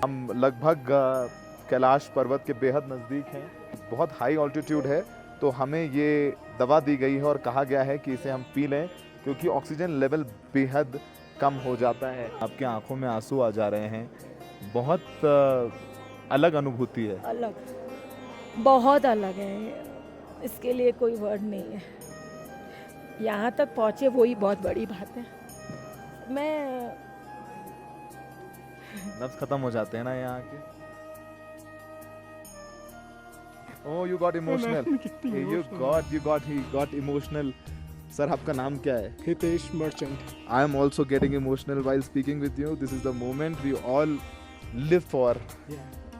हम लगभग कैलाश पर्वत के बेहद नज़दीक हैं। बहुत हाई ऑल्टीट्यूड है, तो हमें ये दवा दी गई है और कहा गया है कि इसे हम पी लें क्योंकि ऑक्सीजन लेवल बेहद कम हो जाता है। आपके आंखों में आंसू आ जा रहे हैं। बहुत अलग अनुभूति है। अलग, बहुत अलग है। इसके लिए कोई वर्ड नहीं है। यहाँ तक पहुँचे वही बहुत बड़ी बात है। मैं नफ्स खत्म हो जाते हैं ना यहाँ के। Oh, you got emotional. You got emotional. Sir आपका नाम क्या है? Hitesh merchant. I am also getting emotional while speaking with you. This is the moment we all live for.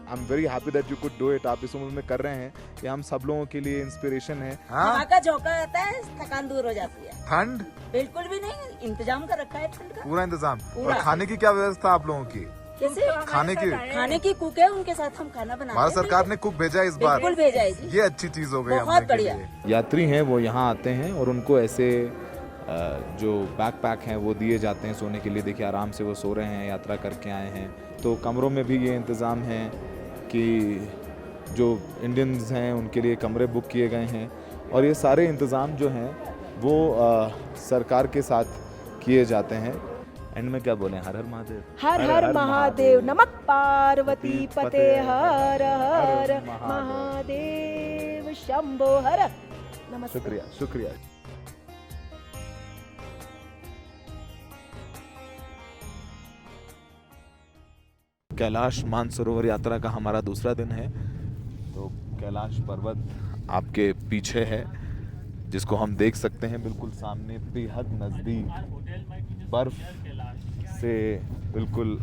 I'm very happy that you could do it. आप इस उम्र में कर रहे हैं। ये हम सब लोगों के लिए इंस्पिरेशन है। हवा का झोंका आता है, थकान दूर हो जाती है। ठंड बिल्कुल भी नहीं, इंतजाम कर रखा है ठंड का पूरा इंतजाम। पूरा। और खाने की क्या व्यवस्था आप लोगों की? कैसे खाने की कुक है, उनके साथ हम खाना बनाते भारत हैं। सरकार ने कुक भेजा है इस बार। बिल्कुल भेजा है जी। ये अच्छी चीज हो गई बहुत हमने के बढ़िया। लिए। यात्री हैं वो यहाँ आते हैं और उनको ऐसे जो बैकपैक हैं वो दिए जाते हैं सोने के लिए। देखिए आराम से वो सो रहे हैं, यात्रा करके आए हैं। तो कमरों में भी ये इंतज़ाम है कि जो इंडियंस हैं उनके लिए कमरे बुक किए गए हैं और ये सारे इंतज़ाम जो हैं वो सरकार के साथ किए जाते हैं। एंड में क्या बोलें, हर हर महादेव। हर हर महादेव, नमक पार्वती पते, हर हर महादेव, शंभो हर। नमस्ते। शुक्रिया शुक्रिया। कैलाश मानसरोवर यात्रा का हमारा दूसरा दिन है। तो कैलाश पर्वत आपके पीछे है जिसको हम देख सकते हैं बिल्कुल सामने, बेहद नज़दीक बर्फ से बिल्कुल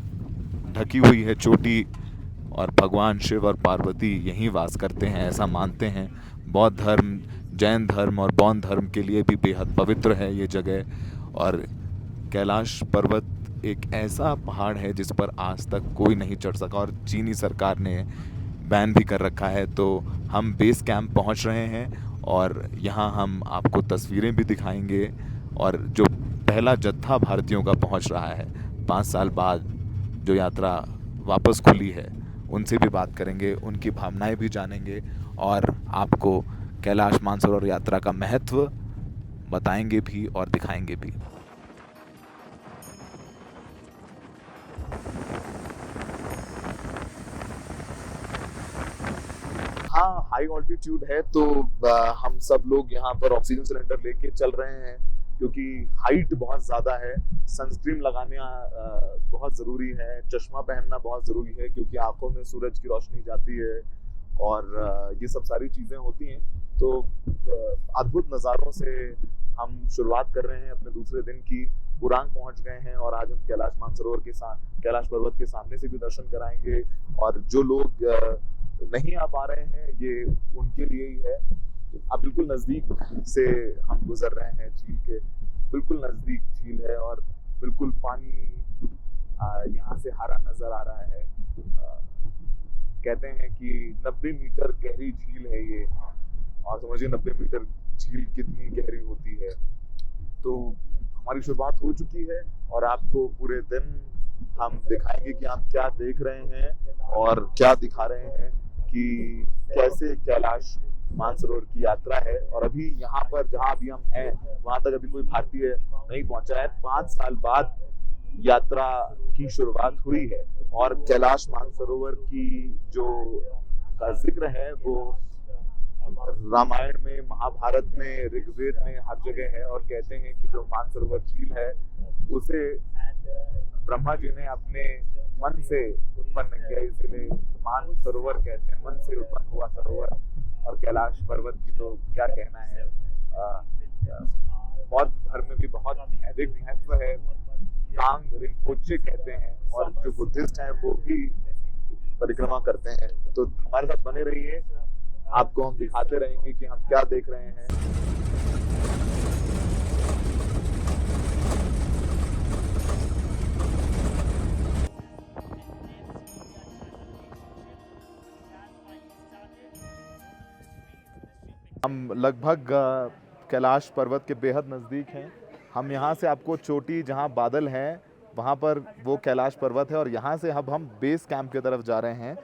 ढकी हुई है चोटी। और भगवान शिव और पार्वती यहीं वास करते हैं, ऐसा मानते हैं। बौद्ध धर्म, जैन धर्म और बौद्ध धर्म के लिए भी बेहद पवित्र है ये जगह। और कैलाश पर्वत एक ऐसा पहाड़ है जिस पर आज तक कोई नहीं चढ़ सका और चीनी सरकार ने बैन भी कर रखा है। तो हम बेस कैंप पहुंच रहे हैं और यहाँ हम आपको तस्वीरें भी दिखाएंगे और जो पहला जत्था भारतीयों का पहुंच रहा है 5 साल बाद, जो यात्रा वापस खुली है, उनसे भी बात करेंगे, उनकी भावनाएं भी जानेंगे और आपको कैलाश मानसरोवर यात्रा का महत्व बताएंगे भी और दिखाएंगे भी। हाँ, हाई ऑल्टीट्यूड है तो हम सब लोग यहाँ पर ऑक्सीजन सिलेंडर लेके चल रहे हैं क्योंकि हाइट बहुत ज़्यादा है। सनस्क्रीन लगाना बहुत ज़रूरी है, चश्मा पहनना बहुत ज़रूरी है क्योंकि आंखों में सूरज की रोशनी जाती है और ये सब सारी चीज़ें होती हैं। तो अद्भुत नज़ारों से हम शुरुआत कर रहे हैं अपने दूसरे दिन की। पुरांग पहुंच गए हैं और आज हम कैलाश मानसरोवर के साथ कैलाश पर्वत के सामने से भी दर्शन कराएंगे। और जो लोग नहीं आ पा रहे हैं ये उनके लिए ही है। अब बिल्कुल नज़दीक से हम गुजर रहे हैं, झील के बिल्कुल नज़दीक झील है और बिल्कुल पानी यहाँ से हरा नजर आ रहा है। कहते हैं कि 90 मीटर गहरी झील है ये और समझिए 90 मीटर झील कितनी गहरी होती है। तो हमारी शुरुआत हो चुकी है और आपको पूरे दिन हम दिखाएंगे कि हम क्या देख रहे हैं और क्या दिखा रहे हैं कि कैसे कैलाश मानसरोवर की यात्रा है। और अभी यहाँ पर जहाँ अभी हम हैं वहां तक अभी कोई भारतीय नहीं पहुंचा है। 5 साल बाद यात्रा की शुरुआत हुई है और कैलाश मानसरोवर की जो का जिक्र है वो रामायण में, महाभारत में, ऋग्वेद में हर जगह है। और कहते हैं कि जो मानसरोवर झील है उसे ब्रह्मा जी ने अपने मन से उत्पन्न किया, इसलिए मानसरोवर कहते हैं, मन से उत्पन्न हुआ सरोवर। और कैलाश पर्वत की तो क्या कहना है, बौद्ध धर्म में भी बहुत अधिक महत्व है। तांग रिम्पोचे कहते हैं और जो बुद्धिस्ट हैं वो भी परिक्रमा करते हैं। तो हमारे साथ बने रहिए, आपको हम दिखाते रहेंगे कि हम क्या देख रहे हैं। हम लगभग कैलाश पर्वत के बेहद नज़दीक हैं। हम यहाँ से आपको चोटी जहाँ बादल हैं वहाँ पर वो कैलाश पर्वत है और यहाँ से अब हम बेस कैंप की तरफ जा रहे हैं।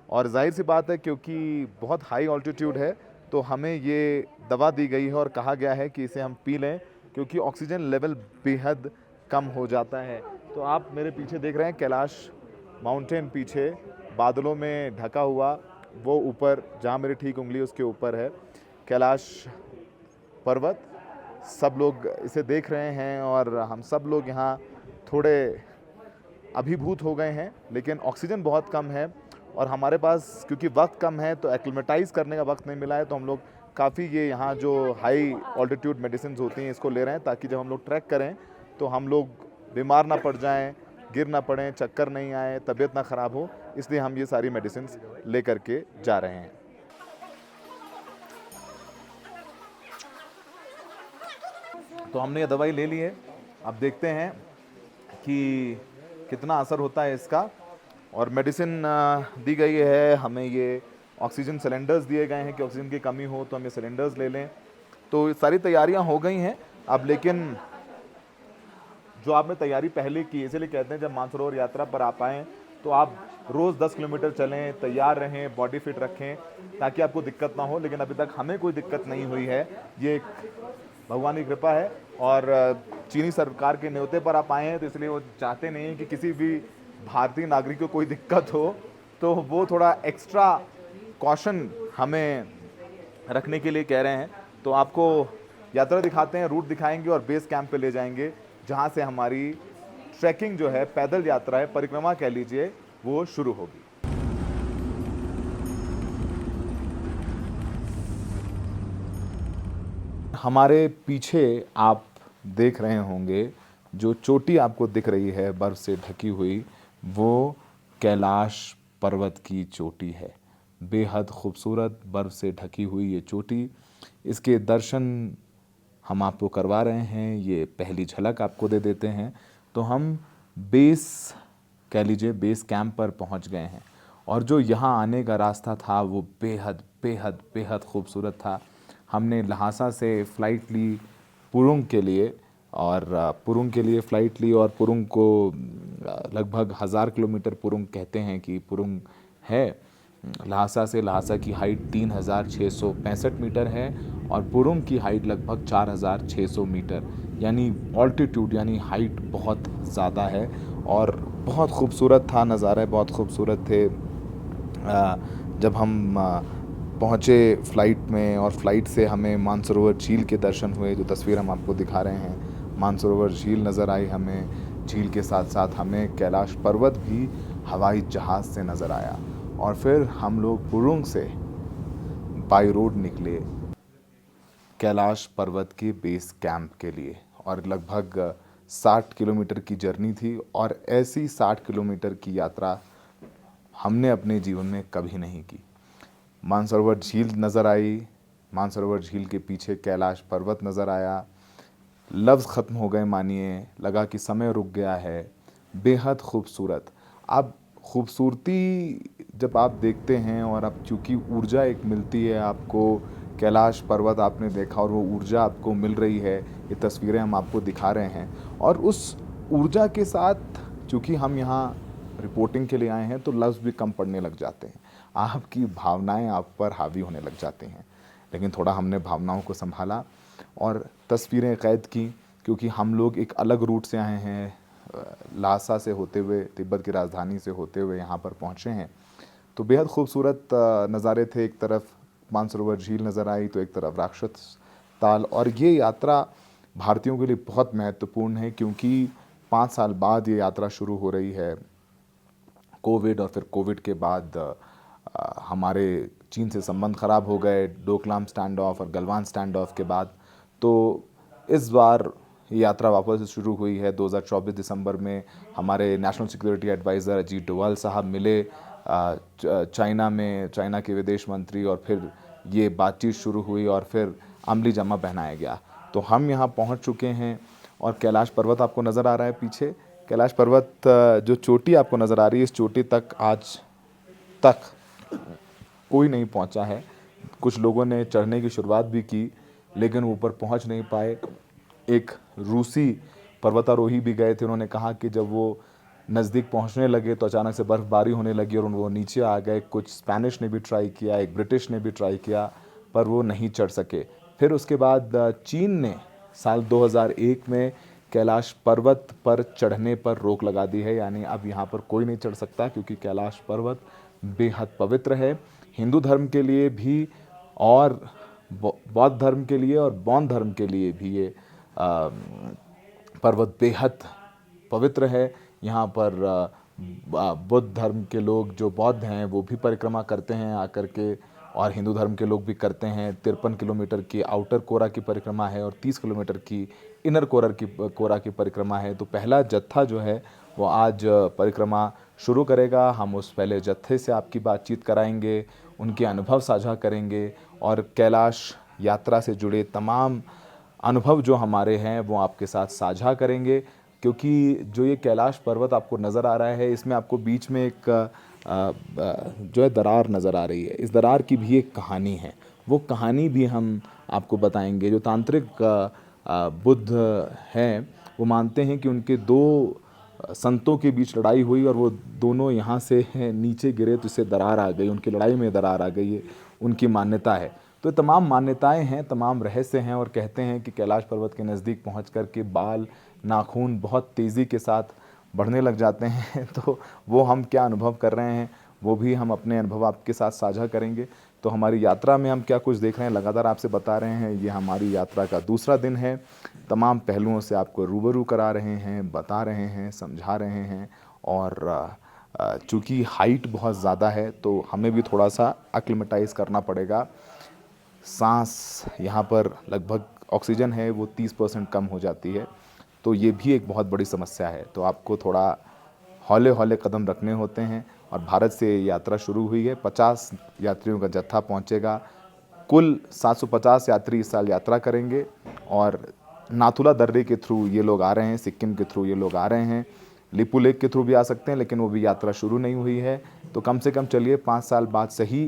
और जाहिर सी बात है क्योंकि बहुत हाई ऑल्टीट्यूड है तो हमें ये दवा दी गई है और कहा गया है कि इसे हम पी लें क्योंकि ऑक्सीजन लेवल बेहद कम हो जाता है। तो आप मेरे पीछे देख रहे हैं कैलाश माउंटेन, पीछे बादलों में ढका हुआ, वो ऊपर जहाँ मेरी ठीक उंगली उसके ऊपर है कैलाश पर्वत। सब लोग इसे देख रहे हैं और हम सब लोग यहाँ थोड़े अभिभूत हो गए हैं, लेकिन ऑक्सीजन बहुत कम है और हमारे पास क्योंकि वक्त कम है तो एक्लिमेटाइज करने का वक्त नहीं मिला है, तो हम लोग काफ़ी ये यहाँ जो हाई ऑल्टीट्यूड मेडिसिन होती हैं इसको ले रहे हैं ताकि जब हम लोग ट्रैक करें तो हम लोग बीमार ना पड़ जाएं, गिर ना पड़ें, चक्कर नहीं आए, तबीयत ना ख़राब हो, इसलिए हम ये सारी मेडिसिन ले करके जा रहे हैं। तो हमने ये दवाई ले ली है, अब देखते हैं कि कितना असर होता है इसका। और मेडिसिन दी गई है हमें, ये ऑक्सीजन सिलेंडर्स दिए गए हैं कि ऑक्सीजन की कमी हो तो हम ये सिलेंडर्स ले लें। तो सारी तैयारियां हो गई हैं अब, लेकिन जो आपने तैयारी पहले की, इसलिए कहते हैं जब मानसरोवर यात्रा पर आप आएँ तो आप रोज़ 10 किलोमीटर चलें, तैयार रहें, बॉडी फिट रखें ताकि आपको दिक्कत ना हो। लेकिन अभी तक हमें कोई दिक्कत नहीं हुई है, ये एक भगवान की कृपा है। और चीनी सरकार के न्योते पर आप आए हैं तो इसलिए वो चाहते नहीं कि किसी भी भारतीय नागरिक को कोई दिक्कत हो, तो वो थोड़ा एक्स्ट्रा कॉशन हमें रखने के लिए कह रहे हैं। तो आपको यात्रा दिखाते हैं, रूट दिखाएंगे और बेस कैंप पे ले जाएंगे जहाँ से हमारी ट्रैकिंग जो है, पैदल यात्रा है, परिक्रमा कह लीजिए, वो शुरू होगी। हमारे पीछे आप देख रहे होंगे जो चोटी आपको दिख रही है बर्फ़ से ढकी हुई, वो कैलाश पर्वत की चोटी है। बेहद खूबसूरत बर्फ़ से ढकी हुई ये चोटी, इसके दर्शन हम आपको करवा रहे हैं, ये पहली झलक आपको दे देते हैं। तो हम बेस कह लीजिए बेस कैंप पर पहुंच गए हैं और जो यहाँ आने का रास्ता था वो बेहद बेहद बेहद खूबसूरत था। हमने लहासा से फ़्लाइट ली पुरुंग के लिए और पुरुंग के लिए फ़्लाइट ली और पुरुंग को लगभग 1000 किलोमीटर पुरुंग कहते हैं कि पुरुंग है। लहासा से, लहासा की हाइट 3665 मीटर है और पुरुंग की हाइट लगभग 4600 मीटर, यानी ऑल्टीट्यूड यानी हाइट बहुत ज़्यादा है। और बहुत खूबसूरत था नज़ारे, बहुत खूबसूरत थे। जब हम पहुँचे फ़्लाइट में और फ़्लाइट से हमें मानसरोवर झील के दर्शन हुए, जो तस्वीर हम आपको दिखा रहे हैं, मानसरोवर झील नज़र आई हमें। झील के साथ साथ हमें कैलाश पर्वत भी हवाई जहाज़ से नज़र आया। और फिर हम लोग पुरुंग से बाई रोड निकले कैलाश पर्वत के बेस कैंप के लिए और लगभग 60 किलोमीटर की जर्नी थी। और ऐसी 60 किलोमीटर की यात्रा हमने अपने जीवन में कभी नहीं की। मानसरोवर झील नज़र आई, मानसरोवर झील के पीछे कैलाश पर्वत नज़र आया, लफ्ज़ ख़त्म हो गए मानिए, लगा कि समय रुक गया है। बेहद खूबसूरत। अब खूबसूरती जब आप देखते हैं और अब चूँकि ऊर्जा एक मिलती है आपको, कैलाश पर्वत आपने देखा और वो ऊर्जा आपको मिल रही है, ये तस्वीरें हम आपको दिखा रहे हैं। और उस ऊर्जा के साथ चूँकि हम यहाँ रिपोर्टिंग के लिए आए हैं तो लफ्ज़ भी कम पड़ने लग जाते हैं, आपकी भावनाएं आप पर हावी होने लग जाती हैं। लेकिन थोड़ा हमने भावनाओं को संभाला और तस्वीरें कैद की, क्योंकि हम लोग एक अलग रूट से आए हैं, लासा से होते हुए, तिब्बत की राजधानी से होते हुए यहाँ पर पहुँचे हैं। तो बेहद खूबसूरत नज़ारे थे। एक तरफ मानसरोवर झील नज़र आई तो एक तरफ राक्षस ताल। और ये यात्रा भारतीयों के लिए बहुत महत्वपूर्ण है क्योंकि 5 साल बाद ये यात्रा शुरू हो रही है, कोविड और फिर कोविड के बाद हमारे चीन से संबंध ख़राब हो गए, डोकलाम स्टैंड ऑफ और गलवान स्टैंड ऑफ के बाद। तो इस बार यात्रा वापस शुरू हुई है। 2024 दिसंबर में हमारे national security adviser Ajit Doval साहब मिले चाइना में, चाइना के विदेश मंत्री, और फिर ये बातचीत शुरू हुई और फिर अमली जामा पहनाया गया। तो हम यहाँ पहुँच चुके हैं और कैलाश पर्वत आपको नज़र आ रहा है पीछे। कैलाश पर्वत जो चोटी आपको नज़र आ रही है, इस चोटी तक आज तक कोई नहीं पहुंचा है। कुछ लोगों ने चढ़ने की शुरुआत भी की लेकिन ऊपर पहुंच नहीं पाए। एक रूसी पर्वतारोही भी गए थे, उन्होंने कहा कि जब वो नज़दीक पहुंचने लगे तो अचानक से बर्फ़बारी होने लगी और वो नीचे आ गए। कुछ स्पेनिश ने भी ट्राई किया, एक ब्रिटिश ने भी ट्राई किया, पर वो नहीं चढ़ सके। फिर उसके बाद चीन ने साल 2001 में कैलाश पर्वत पर चढ़ने पर रोक लगा दी है, यानी अब यहाँ पर कोई नहीं चढ़ सकता, क्योंकि कैलाश पर्वत बेहद पवित्र है हिंदू धर्म के लिए भी और बौद्ध धर्म के लिए और बौद्ध धर्म के लिए भी। ये पर्वत बेहद पवित्र है। यहाँ पर बुद्ध धर्म के लोग जो बौद्ध हैं वो भी परिक्रमा करते हैं आकर के, और हिंदू धर्म के लोग भी करते हैं। 53 किलोमीटर की आउटर कोरा की परिक्रमा है और 30 किलोमीटर की इनर कोरा की परिक्रमा है। तो पहला जत्था जो है वो आज परिक्रमा शुरू करेगा। हम उस पहले जत्थे से आपकी बातचीत कराएंगे, उनके अनुभव साझा करेंगे और कैलाश यात्रा से जुड़े तमाम अनुभव जो हमारे हैं वो आपके साथ साझा करेंगे। क्योंकि जो ये कैलाश पर्वत आपको नज़र आ रहा है, इसमें आपको बीच में एक जो है दरार नज़र आ रही है। इस दरार की भी एक कहानी है, वो कहानी भी हम आपको बताएंगे। जो तांत्रिक बुद्ध हैं वो मानते हैं कि उनके दो संतों के बीच लड़ाई हुई और वो दोनों यहाँ से नीचे गिरे तो इससे दरार आ गई, उनकी लड़ाई में दरार आ गई, ये उनकी मान्यता है। तो तमाम मान्यताएं हैं, तमाम रहस्य हैं और कहते हैं कि कैलाश पर्वत के नज़दीक पहुँच कर के बाल नाखून बहुत तेज़ी के साथ बढ़ने लग जाते हैं। तो वो हम क्या अनुभव कर रहे हैं वो भी हम अपने अनुभव आपके साथ साझा करेंगे। तो हमारी यात्रा में हम क्या कुछ देख रहे हैं लगातार आपसे बता रहे हैं। ये हमारी यात्रा का दूसरा दिन है। तमाम पहलुओं से आपको रूबरू करा रहे हैं, बता रहे हैं, समझा रहे हैं। और चूँकि हाइट बहुत ज़्यादा है तो हमें भी थोड़ा सा एक्लिमेटाइज़ करना पड़ेगा। सांस यहाँ पर लगभग ऑक्सीजन है वो 30% कम हो जाती है, तो ये भी एक बहुत बड़ी समस्या है। तो आपको थोड़ा हौले हौले कदम रखने होते हैं। और भारत से यात्रा शुरू हुई है, 50 यात्रियों का जत्था पहुंचेगा। कुल 750 यात्री इस साल यात्रा करेंगे और नाथुला दर्रे के थ्रू ये लोग आ रहे हैं, सिक्किम के थ्रू ये लोग आ रहे हैं, लिपू लेक के थ्रू भी आ सकते हैं, लेकिन वो भी यात्रा शुरू नहीं हुई है। तो कम से कम चलिए 5 साल बाद सही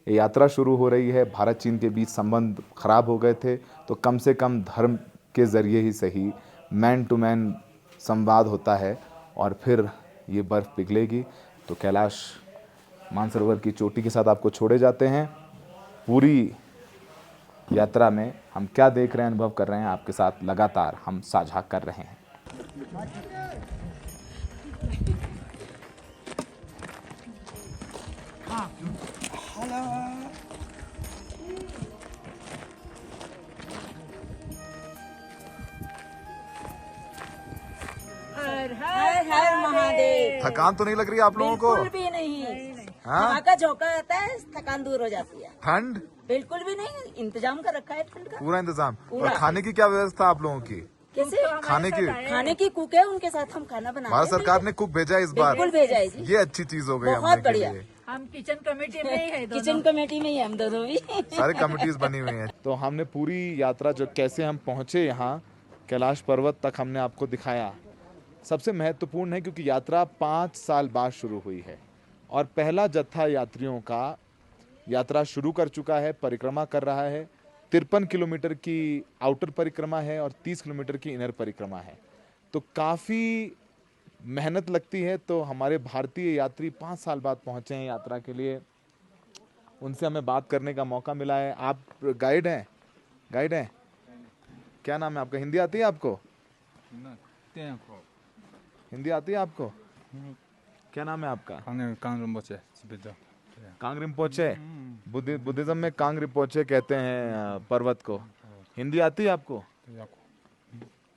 ये यात्रा शुरू हो रही है। भारत चीन के बीच संबंध खराब हो गए थे, तो कम से कम धर्म के ज़रिए ही सही मैन टू मैन संवाद होता है और फिर ये बर्फ़ पिघलेगी। तो कैलाश मानसरोवर की चोटी के साथ आपको छोड़े जाते हैं। पूरी यात्रा में हम क्या देख रहे हैं, अनुभव कर रहे हैं, आपके साथ लगातार हम साझा कर रहे हैं। हर हर महादेव। थकान तो नहीं लग रही आप लोगों को? बिल्कुल भी नहीं। हाँ? हवा का झोंका आता है, थकान दूर हो जाती है। ठंड बिल्कुल भी नहीं, इंतजाम कर रखा है ठंड का पूरा इंतजाम। पूरा। और खाने की क्या व्यवस्था आप लोगों की? कैसे खाने की कुक है, उनके साथ हम खाना बना भारत सरकार ने कुक भेजा है इस बार। बिल्कुल भेजा है जी, ये अच्छी चीज हो गई बहुत हमने के बढ़िया। लिए। हम किचन कमेटी में ही है, किचन कमेटी में ही हम दोनों भी। सारे कमिटीज बनी हुई हैं। तो हमने पूरी यात्रा जो कैसे हम पहुंचे यहाँ कैलाश पर्वत तक हमने आपको दिखाया। सबसे महत्वपूर्ण है क्योंकि यात्रा 5 साल बाद शुरू हुई है और पहला जत्था यात्रियों का यात्रा शुरू कर चुका है, परिक्रमा कर रहा है। 53 किलोमीटर की आउटर परिक्रमा है और 30 किलोमीटर की इनर परिक्रमा है। तो काफ़ी मेहनत लगती है। तो हमारे भारतीय यात्री 5 साल बाद पहुँचे हैं यात्रा के लिए, उनसे हमें बात करने का मौका मिला है। आप गाइड हैं? गाइड हैं? क्या नाम है आपका? हिंदी आती है आपको? हिंदी आती है आपको? क्या नाम है आपका? कांग रिम्पोचे। बुद्धिज्म में कांग रिम्पोचे कहते हैं पर्वत को। हिंदी आती है आपको?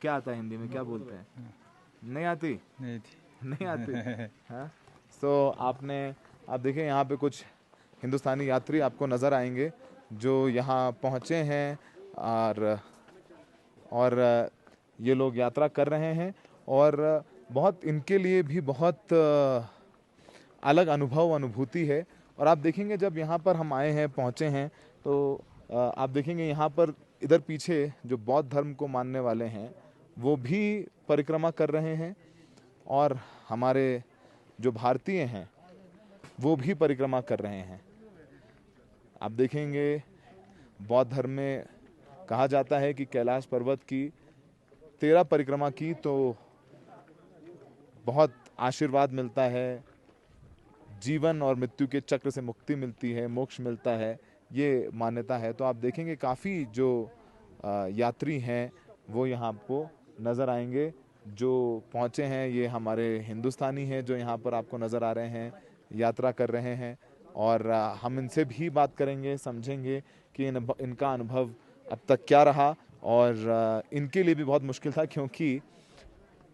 क्या आता है हिंदी में, क्या बोलते हैं? नहीं आती? नहीं आती। हाँ, तो आप देखिए यहाँ पे कुछ हिंदुस्तानी यात्री आपको नज़र आएंगे जो यहाँ पहुँचे हैं और ये लोग यात्रा कर रहे हैं और बहुत इनके लिए भी बहुत अलग अनुभूति है। और आप देखेंगे जब यहाँ पर हम आए हैं, पहुँचे हैं, तो आप देखेंगे यहाँ पर इधर पीछे जो बौद्ध धर्म को मानने वाले हैं वो भी परिक्रमा कर रहे हैं और हमारे जो भारतीय हैं वो भी परिक्रमा कर रहे हैं। आप देखेंगे बौद्ध धर्म में कहा जाता है कि कैलाश पर्वत की 13 परिक्रमा की तो बहुत आशीर्वाद मिलता है, जीवन और मृत्यु के चक्र से मुक्ति मिलती है, मोक्ष मिलता है, ये मान्यता है। तो आप देखेंगे काफ़ी जो यात्री हैं वो यहाँ आपको नज़र आएंगे। जो पहुँचे हैं ये हमारे हिंदुस्तानी हैं जो यहाँ पर आपको नज़र आ रहे हैं, यात्रा कर रहे हैं। और हम इनसे भी बात करेंगे, समझेंगे कि इनका अनुभव अब तक क्या रहा। और इनके लिए भी बहुत मुश्किल था क्योंकि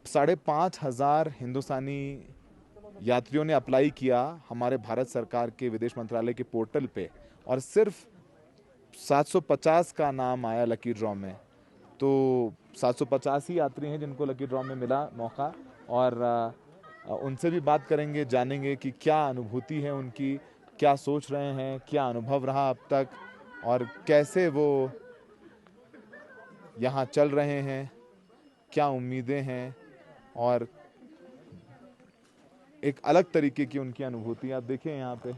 5,500 हिंदुस्तानी यात्रियों ने अप्लाई किया हमारे भारत सरकार के विदेश मंत्रालय के पोर्टल पे और सिर्फ 750 का नाम आया लकी ड्रॉ में। तो 750 ही यात्री हैं जिनको लकी ड्रॉ में मिला मौका। और उनसे भी बात करेंगे, जानेंगे कि क्या अनुभूति है उनकी, क्या सोच रहे हैं, क्या अनुभव रहा अब तक और कैसे वो यहाँ चल रहे हैं, क्या उम्मीदें हैं और एक अलग तरीके की उनकी अनुभूति। आप देखिए यहाँ पे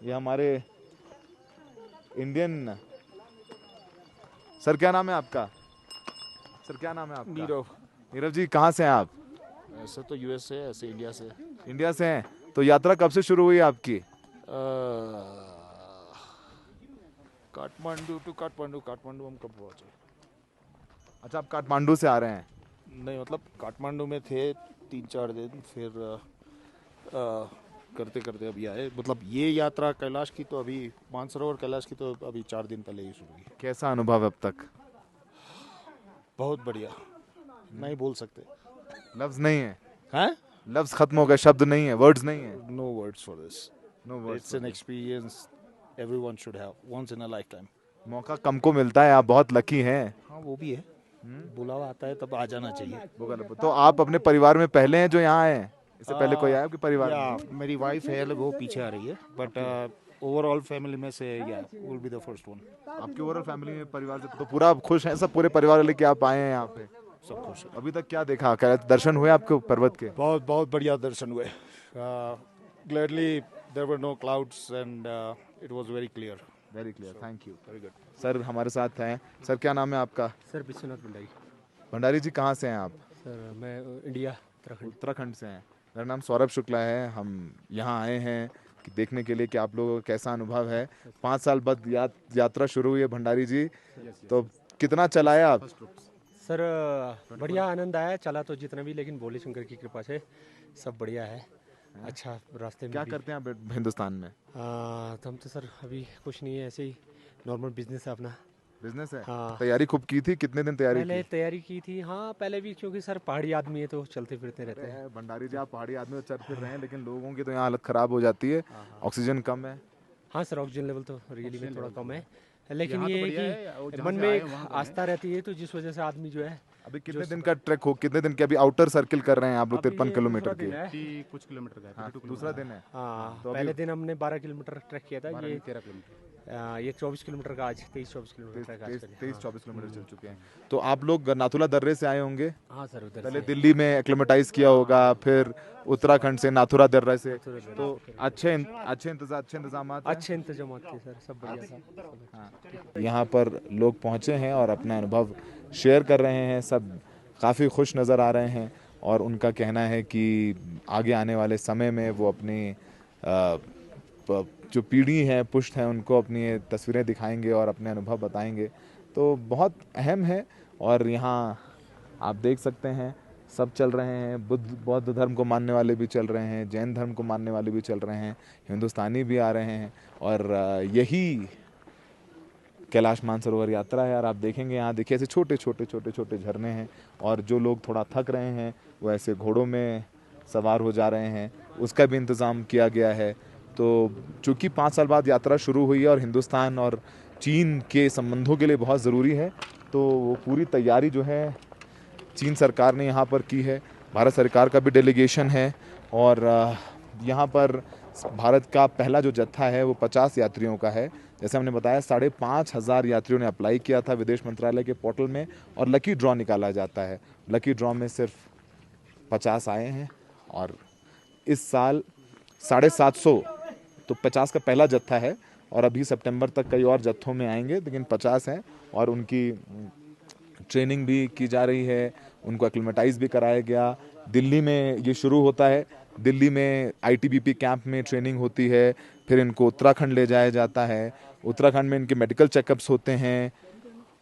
ये हमारे इंडियन। सर क्या नाम है आपका? सर क्या नाम है आपका? नीरव। नीरव जी कहाँ से हैं आप? ऐसे तो यूएस से, ऐसे इंडिया से। इंडिया से हैं। तो यात्रा कब से शुरू हुई आपकी? काठमांडू टू काठमांडू हम कब पहुँचे? अच्छा, आप काठमांडू से आ रहे हैं? नहीं, मतलब काठमांडू में थे 3-4 दिन, फिर करते करते अभी आए। मतलब ये यात्रा कैलाश की तो अभी, मानसरोवर कैलाश की तो अभी 4 दिन पहले ही शुरू हुई। कैसा अनुभव अब तक? बहुत बढ़िया, नहीं बोल सकते, लफ्ज नहीं है, हैं? लफ्ज खत्म हो गए, शब्द नहीं है, वर्ड्स नहीं है। No words for this. No words. It's an experience everyone should have once in a lifetime. मौका कम को मिलता है, आप बहुत लकी हैं। हाँ, वो भी है, बुलावा आता है तब आ जाना चाहिए। तो आप अपने परिवार में पहले हैं जो यहाँ आए हैं? इससे पहले कोई आया आपके परिवार में? मेरी वाइफ है, वो पीछे आ रही है, बट ओवरऑल फैमिली में से will be the first one. आपके ओवरऑल फैमिली में परिवार से तो पूरा खुश हैं सब, पूरे परिवार वाले कि आप आए हैं यहाँ पे? सब खुश है। अभी तक क्या देखा, क्या दर्शन हुए आपको पर्वत के? बहुत बहुत बढ़िया दर्शन हुए। Gladly there were no clouds and it was very clear. Very clear, thank you. Very good. Sir हमारे साथ हैं। सर क्या नाम है आपका? सर विश्वनाथ भंडारी। भंडारी जी कहाँ से हैं आप? सर मैं इंडिया उत्तराखंड से हैं। मेरा नाम सौरभ शुक्ला है। हम यहाँ आए हैं कि देखने के लिए कि आप लोगों का कैसा अनुभव है। 5 साल बाद यात्रा शुरू हुई है भंडारी जी, तो कितना चलाया आप? सर बढ़िया आनंद आया, चला तो जितना भी, लेकिन भोले शंकर की कृपा से सब बढ़िया है। अच्छा, रास्ते में क्या करते हैं आप हिंदुस्तान में? तो हम तो सर अभी कुछ नहीं है, ऐसे ही नॉर्मल बिजनेस है अपना। बिजनेस है? हाँ। तैयारी खूब की थी? कितने दिन तैयारी पहले की? तैयारी की थी, हाँ पहले भी, क्योंकि सर पहाड़ी आदमी है तो चलते फिरते रहते हैं। भंडारी जी आप पहाड़ी आदमी तो चल फिर रहे हैं, लेकिन लोगों की तो यहाँ हालत खराब हो जाती है, ऑक्सीजन कम है। हाँ सर, ऑक्सीजन लेवल तो रियली में थोड़ा कम है, लेकिन ये है कि मन में एक आस्था रहती है, तो जिस वजह से आदमी जो है। अभी कितने दिन का ट्रैक हो, कितने दिन के अभी आउटर सर्किल कर रहे हैं आप लोग? 53 किलोमीटर की कुछ किलोमीटर का है। दूसरा दिन है। हाँ, पहले दिन हमने 12 किलोमीटर ट्रैक किया था, ये 13 किलोमीटर, ये 24 किलोमीटर का, आज 23-24 किलोमीटर का। 23-24 किलोमीटर चल चुके हैं। तो आप लोग नाथुला दर्रे से आए होंगे? हाँ सर, उधर पहले दिल्ली में एक्लेमेटाइज किया होगा, फिर उत्तराखंड से नाथुला दर्रे से, तो अच्छे इंतजाम अच्छे इंतजाम थे सर, सब बढ़िया था। यहाँ पर लोग पहुँचे हैं और अपना अनुभव शेयर कर रहे हैं। सब काफ़ी खुश नज़र आ रहे हैं और उनका कहना है कि आगे आने वाले समय में वो अपनी जो पीढ़ी है, पुश्त है, उनको अपनी ये तस्वीरें दिखाएंगे और अपने अनुभव बताएंगे। तो बहुत अहम है। और यहाँ आप देख सकते हैं सब चल रहे हैं, बौद्ध धर्म को मानने वाले भी चल रहे हैं, जैन धर्म को मानने वाले भी चल रहे हैं, हिंदुस्तानी भी आ रहे हैं। और यही कैलाश मानसरोवर यात्रा है। और आप देखेंगे यहाँ, देखिए ऐसे छोटे छोटे झरने हैं और जो लोग थोड़ा थक रहे हैं वो ऐसे घोड़ों में सवार हो जा रहे हैं, उसका भी इंतज़ाम किया गया है। तो चूँकि 5 साल बाद यात्रा शुरू हुई है और हिंदुस्तान और चीन के संबंधों के लिए बहुत ज़रूरी है, तो वो पूरी तैयारी जो है चीन सरकार ने यहाँ पर की है। भारत सरकार का भी डेलीगेशन है और यहाँ पर भारत का पहला जो जत्था है वो 50 यात्रियों का है। जैसे हमने बताया 5,500 यात्रियों ने अप्लाई किया था विदेश मंत्रालय के पोर्टल में और लकी ड्रॉ निकाला जाता है। लकी ड्रॉ में सिर्फ 50 आए हैं और इस साल 750, तो 50 का पहला जत्था है और अभी सितंबर तक कई और जत्थों में आएंगे, लेकिन 50 हैं और उनकी ट्रेनिंग भी की जा रही है, उनको एक्लिमेटाइज भी कराया गया। दिल्ली में ये शुरू होता है, दिल्ली में आईटीबीपी कैंप में ट्रेनिंग होती है, फिर इनको उत्तराखंड ले जाया जाता है, उत्तराखंड में इनके मेडिकल चेकअप्स होते हैं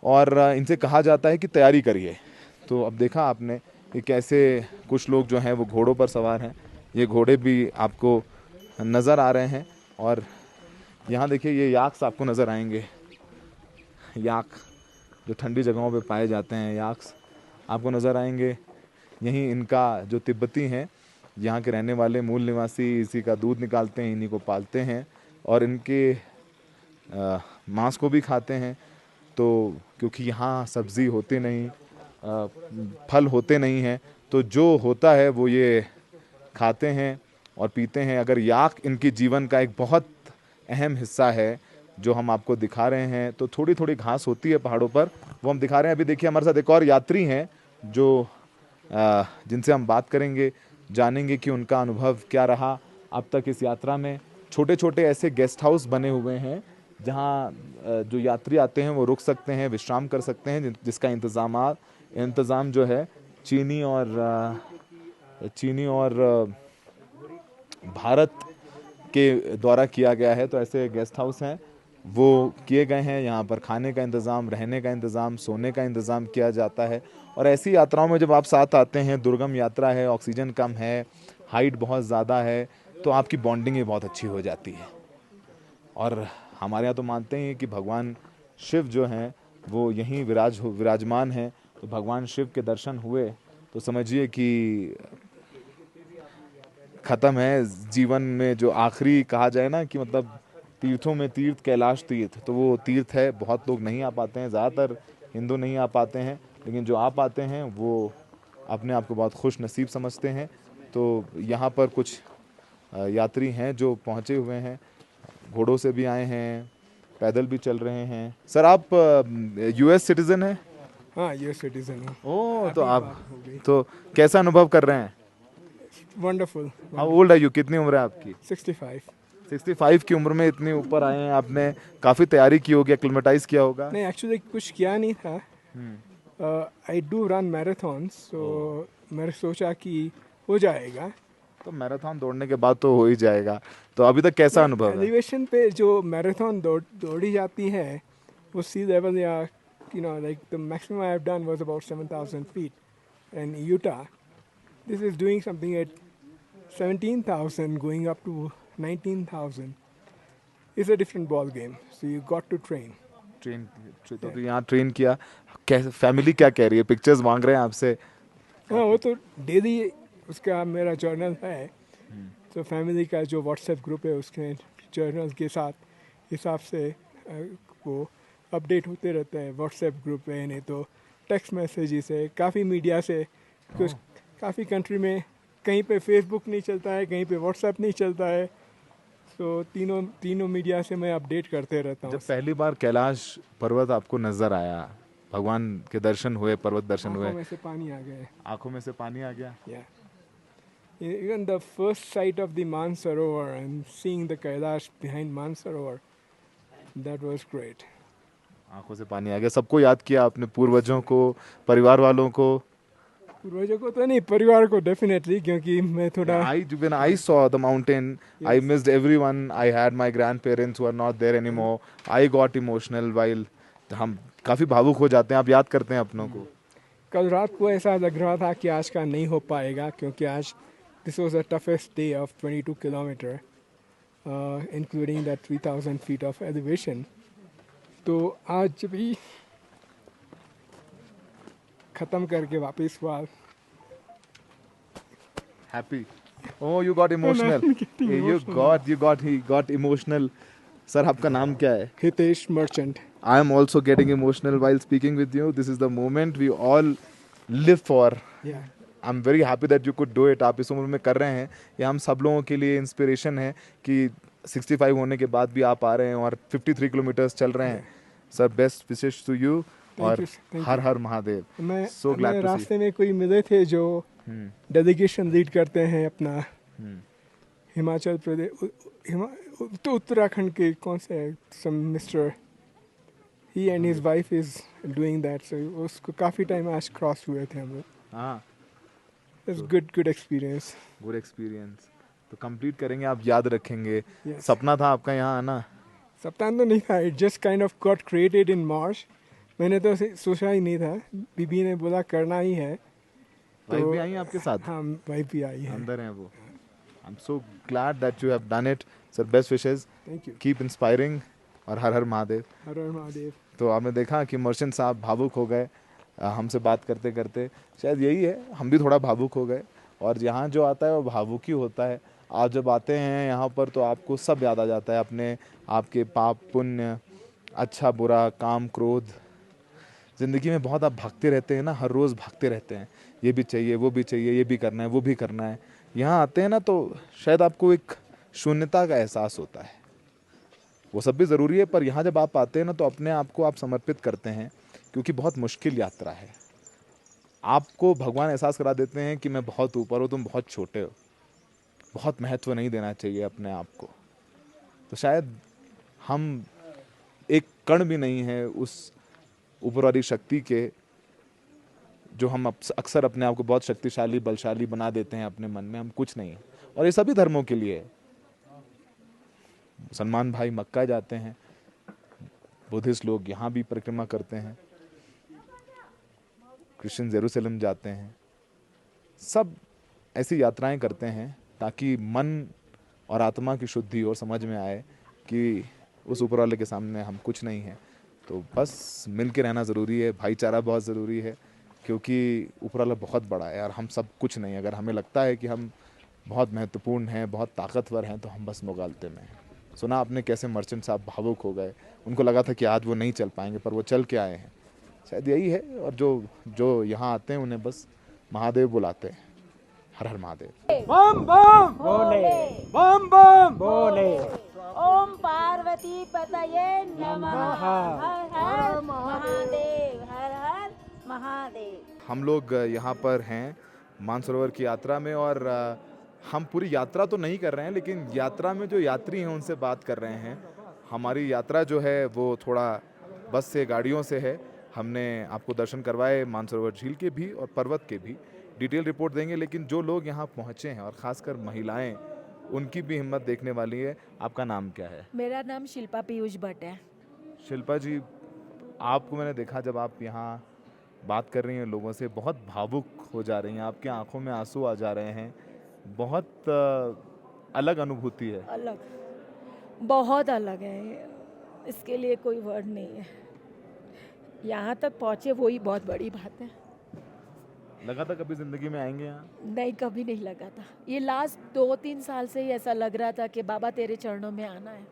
और इनसे कहा जाता है कि तैयारी करिए। तो अब देखा आपने कि कैसे कुछ लोग जो हैं वो घोड़ों पर सवार हैं, ये घोड़े भी आपको नज़र आ रहे हैं। और यहाँ देखिए ये याक्स आपको नज़र आएंगे, याक जो ठंडी जगहों पे पाए जाते हैं, याक्स आपको नज़र आएंगे। यहीं इनका जो तिब्बती हैं, यहाँ के रहने वाले मूल निवासी इसी का दूध निकालते हैं, इन्हीं को पालते हैं और इनके मांस को भी खाते हैं। तो क्योंकि यहाँ सब्ज़ी होती नहीं, फल होते नहीं हैं, तो जो होता है वो ये खाते हैं और पीते हैं। अगर याक इनकी जीवन का एक बहुत अहम हिस्सा है जो हम आपको दिखा रहे हैं, तो थोड़ी थोड़ी घास होती है पहाड़ों पर, वो हम दिखा रहे हैं। अभी देखिए हमारे साथ एक और यात्री हैं जो जिनसे हम बात करेंगे, जानेंगे कि उनका अनुभव क्या रहा अब तक इस यात्रा में। छोटे छोटे ऐसे गेस्ट हाउस बने हुए हैं जहाँ जो यात्री आते हैं वो रुक सकते हैं, विश्राम कर सकते हैं, जिसका इंतज़ाम जो है चीनी और भारत के द्वारा किया गया है। तो ऐसे गेस्ट हाउस हैं वो किए गए हैं, यहाँ पर खाने का इंतज़ाम, रहने का इंतज़ाम, सोने का इंतज़ाम किया जाता है। और ऐसी यात्राओं में जब आप साथ आते हैं, दुर्गम यात्रा है, ऑक्सीजन कम है, हाइट बहुत ज़्यादा है, तो आपकी बॉन्डिंग भी बहुत अच्छी हो जाती है। और हमारे यहाँ तो मानते हैं कि भगवान शिव जो हैं वो यहीं विराजमान हैं। तो भगवान शिव के दर्शन हुए तो समझिए कि ख़त्म है जीवन में जो आखिरी कहा जाए ना कि मतलब तीर्थों में तीर्थ, कैलाश तीर्थ, तो वो तीर्थ है। बहुत लोग नहीं आ पाते हैं, ज़्यादातर हिंदू नहीं आ पाते हैं, लेकिन जो आ पाते हैं वो अपने आप को बहुत खुश नसीब समझते हैं। तो यहाँ पर कुछ यात्री हैं जो पहुँचे हुए हैं, घोड़ों से भी आए हैं, पैदल भी चल रहे हैं। सर आप यूएस सिटीज़न हैं? हाँ, यूएस सिटीजन हूँ। ओह, तो आप तो कैसा अनुभव कर रहे हैं? Wonderful. How old are you? कितनी उम्र है आपकी? 65। 65 की उम्र में इतनी ऊपर आए हैं, आपने काफ़ी तैयारी की होगी, एक्लिमेटाइज किया होगा? नहीं, एक्चुअली कुछ किया नहीं था। आई डू रन मैराथन, सो मैंने सोचा कि हो जाएगा। तो मैराथन दौड़ने के बाद तो हो ही जाएगा। तो अभी तक कैसा अनुभव है? एलिवेशन पे जो मैराथन दौड़ी जाती है वो सी लेवल या like the maximum I have done was about 7,000 feet in Utah. This is doing something at 17,000 going up to 19,000. It's a different ball game. So you got to train. तो यहाँ train किया। Family क्या कह रही है? Pictures मांग रहे हैं आपसे? हाँ, वो तो डेली उसका मेरा जर्नल है। तो फैमिली का जो व्हाट्सएप ग्रुप है उसके जर्नल के साथ हिसाब से वो अपडेट होते रहते हैं। व्हाट्सएप ग्रुप है, नहीं तो टेक्स्ट मैसेजेस है, काफ़ी मीडिया से। कुछ काफ़ी कंट्री में कहीं पे फेसबुक नहीं चलता है, कहीं पे व्हाट्सएप नहीं चलता है। तो तीनों मीडिया से मैं अपडेट करते रहता हूँ। जब पहली बार कैलाश पर्वत आपको नजर आया, भगवान के दर्शन हुए, पर्वत दर्शन हुए, आंखों में से पानी आ गया। आंखों में से पानी आ गया? Even the first sight of the Mansarovar and seeing the Kailash behind Mansarovar, that was great. आंखों से पानी आ गया। सबको याद किया आपने, पूर्वजों को, परिवार वालों को? पूर्वजों को तो नहीं, परिवार को डेफिनेटली, क्योंकि मैं थोड़ा When I saw the mountain, I missed everyone. I had my grandparents who are not there anymore. I got emotional while हम काफ़ी भावुक हो जाते हैं। आप याद करते हैं अपनों को? कल रात को ऐसा लग रहा था कि आज का नहीं हो पाएगा, क्योंकि आज this was the toughest day of 22 kilometer, including that 3,000 feet of elevation. तो आज भी खत्म करके वापस हुआ। Happy. Oh, you got emotional. He got emotional. Sir, आपका नाम क्या है? Hitesh merchant. I am also getting emotional while speaking with you. This is the moment we all live for. Yeah. I'm very happy that you could do it. आप इस उम्र में कर रहे हैं, ये हम सब लोगों के लिए इंस्पिरेशन है कि 65 होने के बाद भी आप आ रहे हैं और 53 किलोमीटर्स चल रहे हैं। Sir, best wishes to you और हर हर महादेव। मैं So glad to see. रास्ते में कोई मिले थे जो डेलीगेशन लीड करते हैं अपना हिमाचल प्रदेश, तो उत्तराखंड के कौन से mister he and his wife is doing that, so उसको काफ़ी टाइम आज क्रॉस हुए थे हम लोग. हाँ, it's good experience. Good experience. तो कंप्लीट करेंगे, आप याद रखेंगे. Yes. सपना था आपका यहाँ आना? सप्ताह तो नहीं था, it just kind of got created in March. मैंने तो सोचा ही नहीं था, बीबी ने बोला करना ही है. वाइफ भी आई हैं आपके साथ? हाँ, वाइफ भी आई है. अंदर हैं वो. I am so glad that you have done it. Sir, best wishes, thank you. Keep inspiring, और हर हर महादेव. हर हर महादेव. तो आपने देखा कि मर्चेंट साहब भावुक हो गए हमसे बात करते करते. शायद यही है, हम भी थोड़ा भावुक हो गए. और यहाँ जो आता है वो भावुक ही होता है. आप जब आते हैं यहाँ पर तो आपको सब याद आ जाता है, अपने आपके पाप पुण्य, अच्छा बुरा, काम क्रोध. ज़िंदगी में बहुत आप भागते रहते हैं ना, हर रोज़ भागते रहते हैं. ये भी चाहिए, वो भी चाहिए, ये भी करना है, वो भी करना है. यहाँ आते हैं ना तो शायद आपको एक शून्यता का एहसास होता है. वो सब भी ज़रूरी है, पर यहाँ जब आप आते हैं ना तो अपने आप को आप समर्पित करते हैं, क्योंकि बहुत मुश्किल यात्रा है. आपको भगवान एहसास करा देते हैं कि मैं बहुत ऊपर हूँ, तुम बहुत छोटे हो. बहुत महत्व नहीं देना चाहिए अपने आप को. तो शायद हम एक कण भी नहीं है उस ऊपर वाली शक्ति के, जो हम अक्सर अपने आप को बहुत शक्तिशाली बलशाली बना देते हैं अपने मन में. हम कुछ नहीं है, और ये सभी धर्मों के लिए है. मुसलमान भाई मक्का जाते हैं, बुद्धिस्ट लोग यहाँ भी परिक्रमा करते हैं, क्रिश्चियन जेरूसलम जाते हैं. सब ऐसी यात्राएं करते हैं ताकि मन और आत्मा की शुद्धि और समझ में आए कि उस ऊपर वाले के सामने हम कुछ नहीं हैं. तो बस मिल के रहना ज़रूरी है, भाईचारा बहुत ज़रूरी है, क्योंकि ऊपर वाला बहुत बड़ा है और हम सब कुछ नहीं. अगर हमें लगता है कि हम बहुत महत्वपूर्ण हैं, बहुत ताकतवर हैं, तो हम बस मुगालते में हैं. सुना आपने कैसे मर्चेंट साहब भावुक हो गए. उनको लगा था कि आज वो नहीं चल पाएंगे, पर वो चल के आए हैं. शायद यही है, और जो यहाँ आते हैं उन्हें बस महादेव बुलाते हैं. हर हर महादेव. बम बम भोले, बम बम भोले. ओम पार्वती पतये नमः. हर हर महादेव. हर हर महादेव. हम लोग यहाँ पर हैं मानसरोवर की यात्रा में, और हम पूरी यात्रा तो नहीं कर रहे हैं, लेकिन यात्रा में जो यात्री हैं उनसे बात कर रहे हैं. हमारी यात्रा जो है वो थोड़ा बस से, गाड़ियों से है. हमने आपको दर्शन करवाए मानसरोवर झील के भी और पर्वत के भी. डिटेल रिपोर्ट देंगे, लेकिन जो लोग यहाँ पहुँचे हैं और ख़ासकर महिलाएं, उनकी भी हिम्मत देखने वाली है. आपका नाम क्या है? मेरा नाम शिल्पा पीयूष भट्ट है. शिल्पा जी, आपको मैंने देखा जब आप यहाँ बात कर रही हैं लोगों से, बहुत भावुक हो जा रही हैं, आपके आंखों में आंसू आ जा रहे हैं. बहुत अलग अनुभूति है. अलग, बहुत अलग है. इसके लिए कोई वर्ड नहीं है. यहाँ तक पहुँचे वही बहुत बड़ी बात है. लगा था कभी ज़िंदगी में आएंगे यहाँ? नहीं, कभी नहीं लगा था. ये लास्ट 2-3 साल से ही ऐसा लग रहा था कि बाबा तेरे चरणों में आना है.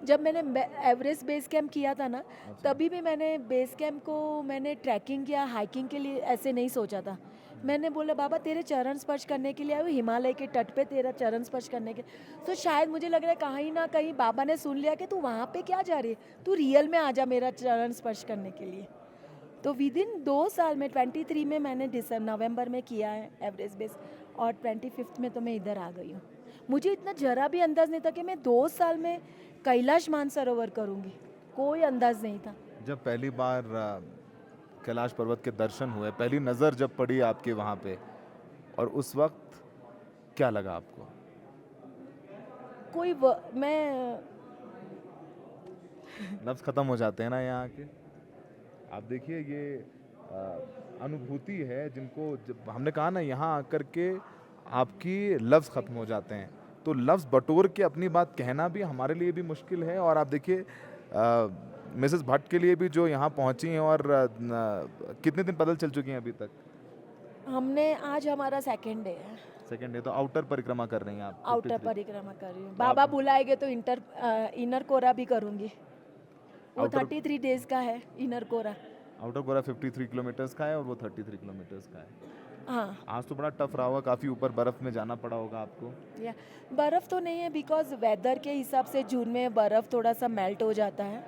जब मैंने एवरेस्ट बेस कैंप किया था ना, तभी भी मैंने बेस कैंप को मैंने ट्रैकिंग या हाइकिंग के लिए ऐसे नहीं सोचा था. मैंने बोला बाबा तेरे चरण स्पर्श करने के लिए आए, हिमालय के तट पे तेरा चरण स्पर्श करने के. तो शायद मुझे लग रहा है कहीं ना कहीं बाबा ने सुन लिया कि तू वहाँ पे क्या जा रही है, तू रियल में आ जा मेरा चरण स्पर्श करने के लिए. तो विद इन 2 साल में 23 में मैंने नवंबर में किया है एवरेस्ट बेस, और 25 में तो मैं इधर आ गई हूँ. मुझे इतना जरा भी अंदाज़ नहीं था कि मैं 2 साल में कैलाश मानसरोवर करूँगी. कोई अंदाज़ नहीं था. जब पहली बार कैलाश पर्वत के दर्शन हुए, पहली नज़र जब पड़ी आपके वहाँ पे, और उस वक्त क्या लगा आपको? मैं लफ्ज़ ख़त्म हो जाते हैं ना यहाँ के. आप देखिए, ये अनुभूति है जिनको, जब हमने कहा ना यहाँ आकर के आपकी लफ्ज़ ख़त्म हो जाते हैं, तो लफ्ज़ बटोर के अपनी बात कहना भी हमारे लिए भी मुश्किल है. और आप देखिए मिसेस भट्ट के लिए भी, जो यहाँ पहुँची हैं, और कितने दिन पैदल चल चुकी हैं अभी तक? हमने, आज हमारा 2nd डे है. Second day. तो आउटर परिक्रमा कर रही हैं आप? आउटर परिक्रमा कर रही हूँ. बाबा बुलाएंगे तो इनर कोरा भी करूँगी. वो 33 डेज का है इनर कोरा. आउटर कोरा 53 किलोमीटर्स का है, और वो 33 किलोमीटर्स का है. हाँ. आज तो बड़ा टफ रहा होगा, काफ़ी ऊपर बर्फ़ में जाना पड़ा होगा आपको. या बर्फ़ तो नहीं है, बिकॉज वेदर के हिसाब से जून में बर्फ़ थोड़ा सा मेल्ट हो जाता है.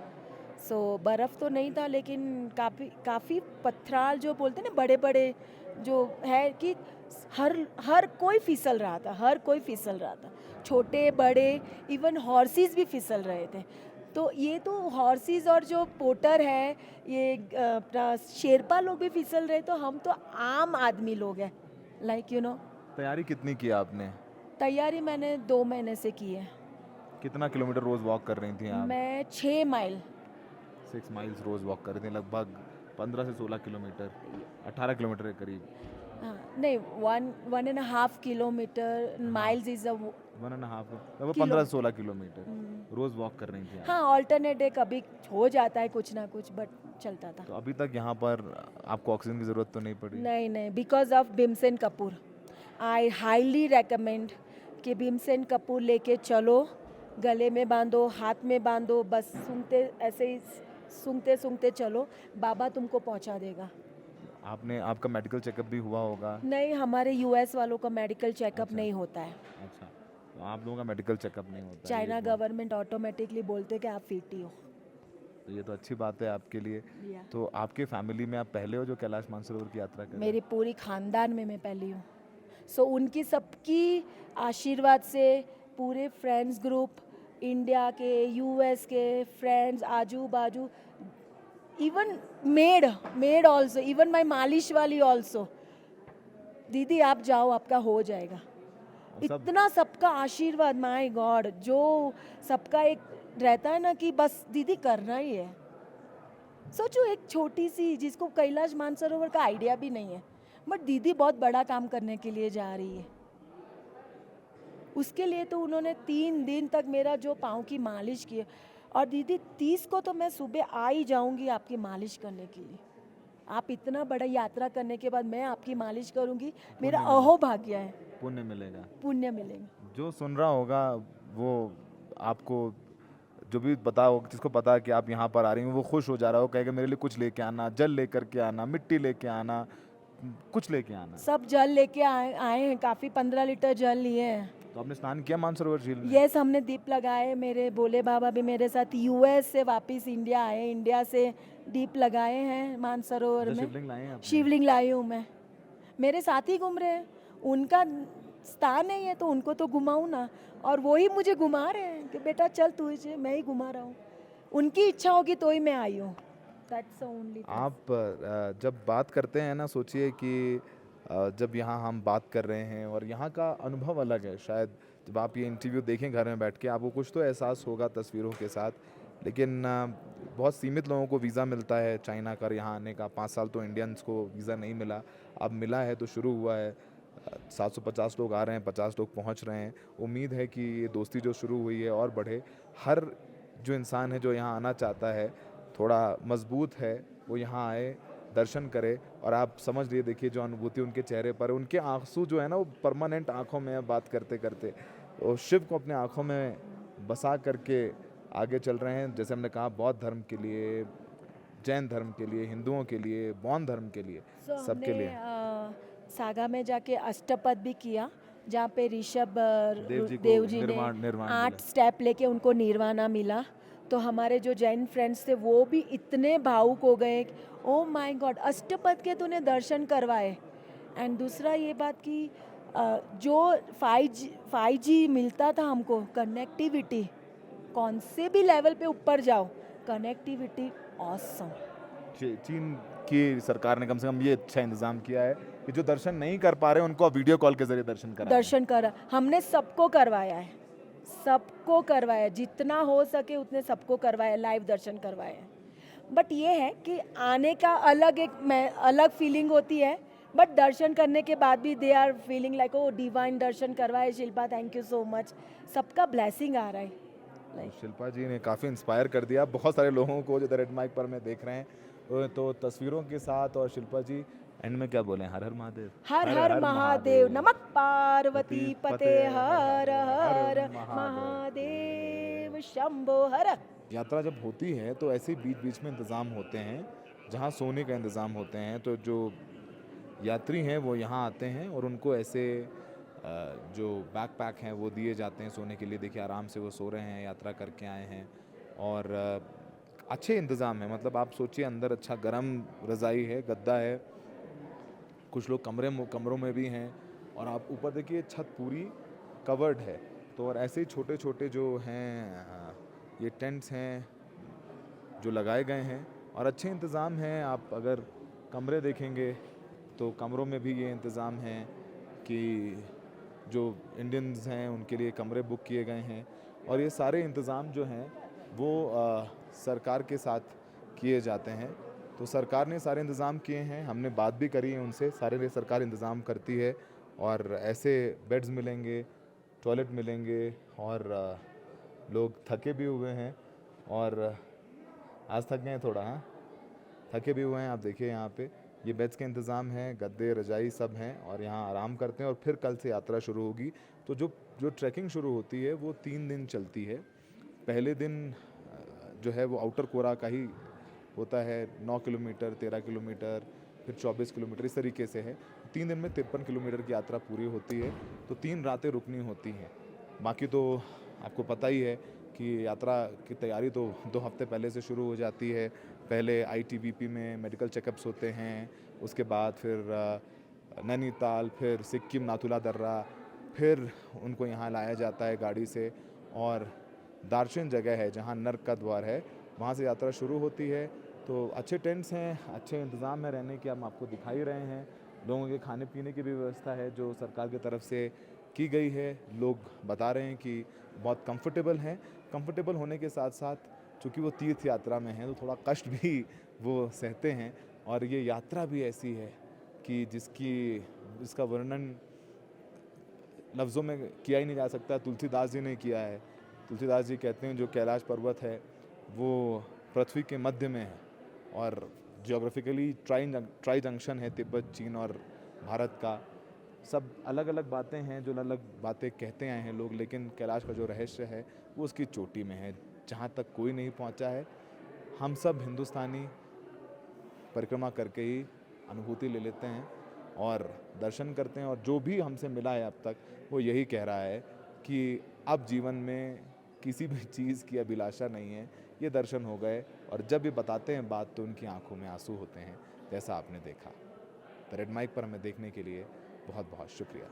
सो बर्फ़ तो नहीं था, लेकिन काफ़ी पत्थराल जो बोलते हैं ना, बड़े बड़े जो है कि हर कोई फिसल रहा था. हर कोई फिसल रहा था, छोटे बड़े, इवन हॉर्सेस भी फिसल रहे थे. तो ये तो हॉर्सेस और जो पोटर है, ये अपना शेरपा लोग भी फिसल रहे, तो हम तो आम आदमी लोग हैं, लाइक यू नो। तैयारी कितनी की आपने? तैयारी मैंने 2 महीने से की है। कितना किलोमीटर रोज वॉक कर रही थी आप? मैं 6 माइल 6 माइल्स रोज वॉक कर रही थी, लगभग 15 से 16 किलोमीटर, 18 किलोमीटर के करीब। हाँ, नहीं 1.5 किलोमीटर, माइल्स इज अ 1.5 लगभग किलो। 15 से 16 किलोमीटर रोज वॉक कर रही थी आप। हाँ, ऑल्टरनेट डे कभी हो जाता है कुछ ना कुछ, बट चलता था। तो अभी तक यहाँ पर आपको ऑक्सीजन की जरूरत तो नहीं पड़ी? नहीं नहीं, because of Bhimsen Kapoor I highly recommend कि भीमसेन कपूर लेके चलो, गले में बांधो, हाथ में बांधो, बस सूंघते ऐसे ही सूंघते चलो, बाबा तुमको पहुंचा देगा। आपने, आपका मेडिकल चेकअप भी हुआ होगा? नहीं, हमारे यूएस वालों का मेडिकल चेकअप अच्छा। नहीं होता है। अच्छा, तो आप लोगों का मेडिकल चेकअप नहीं होता है, चाइना ये तो- गवर्नमेंट ऑटोमेटिकली बोलते कि आप फिट ही हो। तो ये तो अच्छी बात है आपके लिए। या। तो आपके फैमिली में आप पहले हो जो कैलाश मानसरोवर की यात्रा कर रहे मेरी पूरी खानदान में मैं पहली हूँ। सो उनकी सबकी आशीर्वाद से पूरे फ्रेंड्स ग्रुप, इंडिया के, यूएस के फ्रेंड्स, आजू बाजू, even made also, even my मालिश वाली ऑल्सो, दीदी आप जाओ, आपका हो जाएगा। सब- इतना सबका आशीर्वाद, माय गॉड, जो सबका एक रहता है ना कि बस दीदी करना ही है। सोचो एक छोटी सी जिसको कैलाश मानसरोवर का आइडिया भी नहीं है, बट दीदी बहुत बड़ा काम करने के लिए जा रही है। उसके लिए तो उन्होंने 3 दिन तक मेरा जो पाँव की मालिश की है, और दीदी 30 को तो मैं सुबह आ ही जाऊंगी आपकी मालिश करने के लिए। आप इतना बड़ा यात्रा करने के बाद मैं आपकी मालिश करूंगी, मेरा अहो भाग्य है, पुण्य मिलेगा। पुण्य मिलेंगे। जो सुन रहा होगा वो आपको, जो भी पता हो, जिसको पता है कि आप यहाँ पर आ रही हैं, वो खुश हो जा रहा हो, कहेगा मेरे लिए कुछ लेके आना, जल लेकर के आना, मिट्टी लेके आना, कुछ लेके आना। सब जल लेके आए हैं, काफ़ी 15 लीटर जल लिए हैं। तो आपने स्नान किया मानसरोवर झील में? यस, हमने दीप लगाए, मेरे भोले बाबा भी मेरे साथ यूएस से वापस इंडिया आए, इंडिया से दीप लगाए हैं मानसरोवर अच्छा, में। शिवलिंग लाए हैं आपने? शिवलिंग लाई हूँ मैं, मेरे साथ ही घूम रहे हैं, उनका स्थान है ये, तो उनको तो घुमाऊँ ना, और वो ही मुझे घुमा रहे हैं कि बेटा चल तुझे मैं ही घुमा रहा हूँ। उनकी इच्छा होगी तो ही मैं आई हूँ। That's only. आप जब बात करते हैं ना, सोचिए कि जब यहाँ हम बात कर रहे हैं और यहाँ का अनुभव अलग है। शायद जब आप ये इंटरव्यू देखें घर में बैठ के, आपको कुछ तो एहसास होगा तस्वीरों के साथ, लेकिन बहुत सीमित लोगों को वीज़ा मिलता है चाइना का यहाँ आने का। 5 साल तो इंडियंस को वीज़ा नहीं मिला, अब मिला है तो शुरू हुआ है। 750 लोग आ रहे हैं, 50 लोग पहुँच रहे हैं। उम्मीद है कि ये दोस्ती जो शुरू हुई है और बढ़े। हर जो इंसान है जो यहाँ आना चाहता है, थोड़ा मजबूत है, वो यहाँ आए, दर्शन करे, और आप समझ लिए, देखिए जो अनुभूति उनके चेहरे पर, उनके आंसू जो है ना वो परमानेंट आंखों में है। बात करते करते वो शिव को अपने आंखों में बसा करके आगे चल रहे हैं। जैसे हमने कहा, बौद्ध धर्म के लिए, जैन धर्म के लिए, हिंदुओं के लिए, बौद्ध धर्म के लिए, सबके लिए। सागा में जाके अष्टपद भी किया, जहाँ पे ऋषभ देव जी को ने निर्वाण 8 मिला। स्टेप लेके उनको निर्वाणा मिला। तो हमारे जो जैन फ्रेंड्स थे वो भी इतने भावुक हो गए, ओ माय गॉड, अष्टपद के तूने दर्शन करवाए। एंड दूसरा ये बात कि जो 5G मिलता था हमको, कनेक्टिविटी, कौन से भी लेवल पे ऊपर जाओ, कनेक्टिविटी ऑसम। चीन की सरकार ने कम से कम ये अच्छा इंतजाम किया है कि जो दर्शन नहीं कर पा रहे उनको वीडियो कॉल के जरिए दर्शन करा। हमने सबको करवाया है, सबको करवाया, जितना हो सके उतने सबको करवाया, लाइव दर्शन करवाए हैं। बट ये है कि आने का अलग फीलिंग होती है, बट दर्शन करने के बाद भी they are feeling like oh divine दर्शन करवाए। Shilpa, thank you so much, सबका ब्लेसिंग आ रहा है। शिल्पा जी ने काफ़ी इंस्पायर कर दिया बहुत सारे लोगों को, जो रेड माइक पर में देख रहे हैं। तो तस्वीरों के साथ, और शिल्पा जी एंड में क्या बोले, हर हर महादेव, हर हर महादेव, नमक पार्वती पते, हर हर महादेव, शंभो हर। यात्रा जब होती है तो ऐसे बीच बीच में इंतज़ाम होते हैं, जहाँ सोने का इंतज़ाम होते हैं। तो जो यात्री हैं वो यहाँ आते हैं और उनको ऐसे जो बैकपैक हैं वो दिए जाते हैं सोने के लिए। देखिए आराम से वो सो रहे हैं, यात्रा करके आए हैं, और अच्छे इंतज़ाम है। मतलब आप सोचिए, अंदर अच्छा गरम रज़ाई है, गद्दा है, कुछ लोग कमरों में भी हैं, और आप ऊपर देखिए छत पूरी कवर्ड है। तो और ऐसे ही छोटे छोटे जो हैं ये टेंट्स हैं जो लगाए गए हैं और अच्छे इंतज़ाम हैं। आप अगर कमरे देखेंगे तो कमरों में भी ये इंतज़ाम है कि जो इंडियंस हैं उनके लिए कमरे बुक किए गए हैं और ये सारे इंतज़ाम जो हैं वो सरकार के साथ किए जाते हैं। तो सरकार ने सारे इंतज़ाम किए हैं, हमने बात भी करी है उनसे, सारे सरकार इंतज़ाम करती है और ऐसे बेड्स मिलेंगे, टॉयलेट मिलेंगे और लोग थके भी हुए हैं और आज थक गए हैं थोड़ा, हाँ थके भी हुए हैं। आप देखिए यहाँ पे ये बेड्स के इंतज़ाम हैं, गद्दे रजाई सब हैं और यहाँ आराम करते हैं और फिर कल से यात्रा शुरू होगी। तो जो ट्रैकिंग शुरू होती है वो 3 दिन चलती है। पहले दिन जो है वो आउटर कोरा का ही होता है, 9 किलोमीटर, 13 किलोमीटर, फिर 24 किलोमीटर, इस तरीके से है। 3 दिन में 53 किलोमीटर की यात्रा पूरी होती है। तो 3 रातें रुकनी होती हैं। बाकी तो आपको पता ही है कि यात्रा की तैयारी तो 2 हफ्ते पहले से शुरू हो जाती है। पहले ITBP में मेडिकल चेकअप्स होते हैं, उसके बाद फिर नैनीताल, फिर सिक्किम नाथुला दर्रा, फिर उनको यहाँ लाया जाता है गाड़ी से और दार्शनिक जगह है जहाँ नर्क का द्वार है, वहाँ से यात्रा शुरू होती है। तो अच्छे टेंट्स हैं, अच्छे इंतज़ाम है रहने के, हम आपको दिखा ही रहे हैं। लोगों के खाने पीने की भी व्यवस्था है जो सरकार की तरफ से की गई है। लोग बता रहे हैं कि बहुत कंफर्टेबल हैं। कंफर्टेबल होने के साथ साथ चूँकि वो तीर्थ यात्रा में हैं तो थोड़ा कष्ट भी वो सहते हैं और ये यात्रा भी ऐसी है कि जिसका वर्णन लफ्ज़ों में किया ही नहीं जा सकता। तुलसीदास जी ने किया है। तुलसीदास जी कहते हैं जो कैलाश पर्वत है वो पृथ्वी के मध्य में है और जियोग्राफिकली ट्राई जंक्शन है तिब्बत, चीन और भारत का। सब अलग अलग बातें हैं, जो अलग अलग बातें कहते आए हैं लोग, लेकिन कैलाश का जो रहस्य है वो उसकी चोटी में है जहाँ तक कोई नहीं पहुँचा है। हम सब हिंदुस्तानी परिक्रमा करके ही अनुभूति ले लेते हैं और दर्शन करते हैं और जो भी हमसे मिला है अब तक वो यही कह रहा है कि अब जीवन में किसी भी चीज़ की अभिलाषा नहीं है, ये दर्शन हो गए। और जब ये बताते हैं बात तो उनकी आंखों में आंसू होते हैं, जैसा आपने देखा। तो रेड माइक पर हमें देखने के लिए बहुत बहुत शुक्रिया।